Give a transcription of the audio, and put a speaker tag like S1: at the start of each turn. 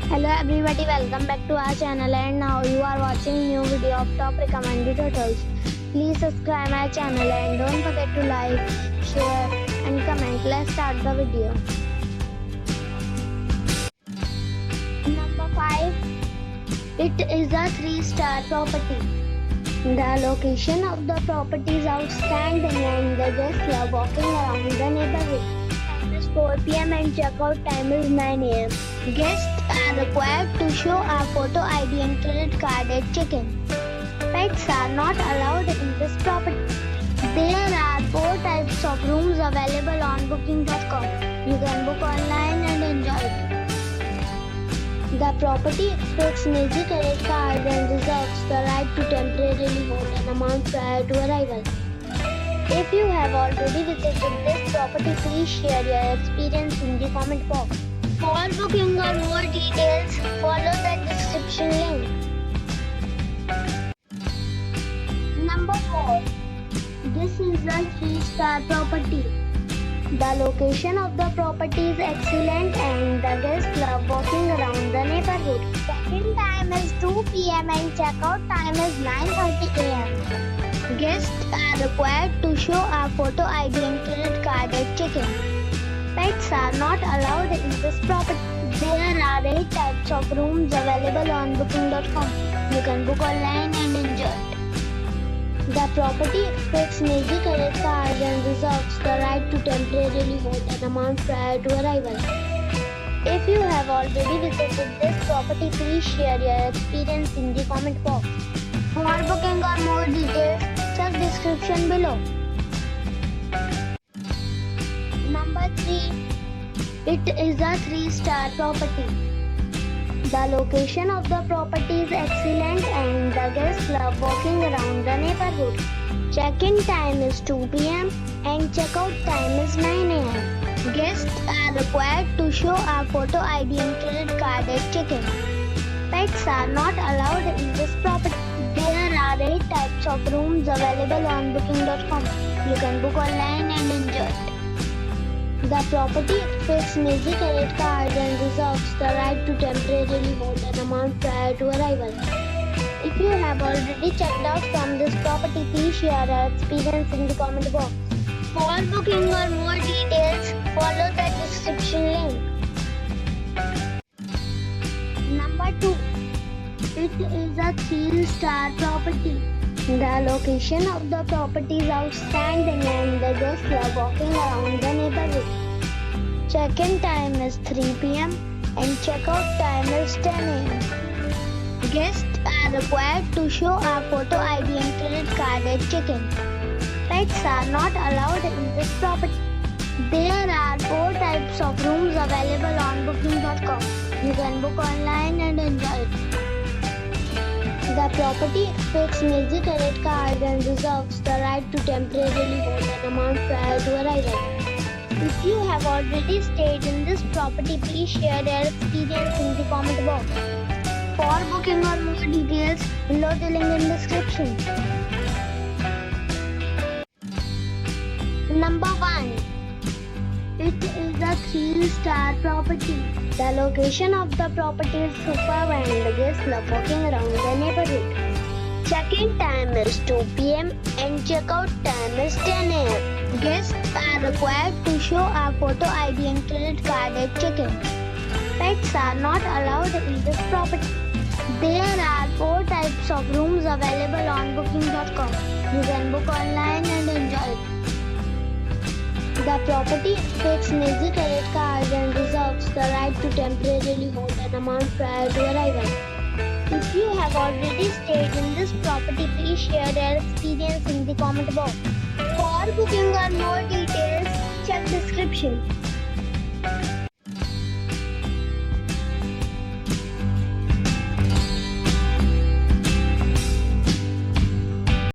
S1: Hello everybody, welcome back to our channel and now you are watching new video of top recommended hotels. Please subscribe my channel and don't forget to like, share and comment. Let's start the video. Number 5. It is a 3-star property. The location of the property is outstanding and the guests love walking around the neighborhood. Time is 4 p.m. and checkout time is 9 a.m. Guests are required to show a photo ID and credit card at check-in. Pets are not allowed in this property. There are 4 types of rooms available on booking.com. You can book online and enjoy it. The property expects major credit cards and reserves the right to temporarily hold an amount prior to arrival. If you have already visited this property, please share your experience in the comment box. For booking or more details, follow the description link. Number 4. This is a 3-star property. The location of the property is excellent and the guests love walking around the neighborhood. Check-in time is 2 p.m. and checkout time is 9:30 a.m. Guests are required to show a photo ID and credit card at check-in. Pets are not allowed in this property. There are 8 types of rooms available on booking.com. You can book online and enjoy it. The property expects major credit cards and reserves the right to temporarily hold an amount prior to arrival. If you have already visited this property, please share your experience in the comment box. For booking or more details, check description below. Number 3. It is a 3-star property. The location of the property is excellent and the guests love walking around the neighborhood. Check-in time is 2 p.m. and checkout time is 9 a.m. Guests are required to show a photo ID and credit card at check-in. Pets are not allowed in this property. There are 8 types of rooms available on booking.com. You can book online and enjoy it. The property expects major credit cards and reserves the right to temporarily hold an amount prior to arrival. If you have already checked out from this property, please share your experience in the comment box. For booking or more details, follow the description link. Number 2. It is a 3-star property. The location of the property is outstanding and the guests love walking around the neighborhood. Check-in time is 3 p.m. and checkout time is 10 a.m. Guests are required to show a photo ID and credit card at check-in. Pets are not allowed in this property. There are 4 types of rooms available on booking.com. You can book online and enjoy it. The property expects major credit cards and reserves the right to temporarily hold an amount prior to arrival. If you have already stayed in this property, please share your experience in the comment box. For booking or more details, below the link in description. Number 1. It is a 3-star property. The location of the property is superb and the guests love walking around the neighborhood. Check-in time is 2 p.m. and checkout time is 10 a.m. Guests are required to show a photo ID and credit card at check-in. Pets are not allowed in this property. There are 4 types of rooms available on booking.com. You can book online and enjoy it. The property expects major credit cards and reserves the right to temporarily hold an amount prior to arrival. If you have already stayed in this property, please share your experience in the comment box. For booking or more details, check description.